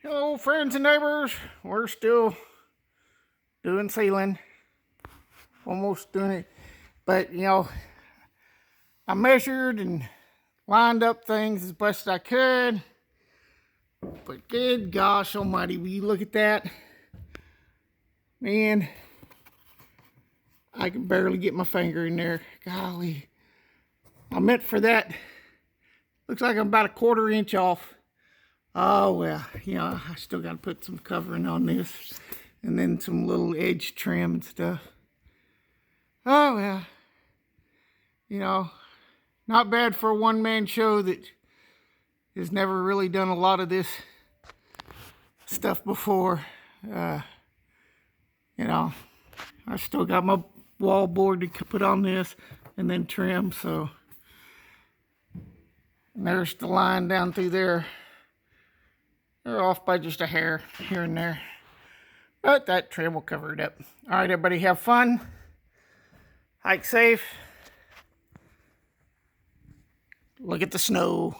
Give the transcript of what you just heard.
Hello, friends and neighbors. We're still doing ceiling, almost doing it. But, I measured and lined up things as best I could. But good gosh almighty, will you look at that? Man, I can barely get my finger in there. Golly. I meant for that. Looks like I'm about a 1/4 inch off. Oh, well, I still got to put some covering on this. And then some little edge trim and stuff. Oh, well. Not bad for a one-man show that has never really done a lot of this stuff before. I still got my wall board to put on this and then trim, so. And there's the line down through there. They're off by just a hair here and there. But that trim will cover it up. All right, everybody, have fun. Hike safe. Look at the snow.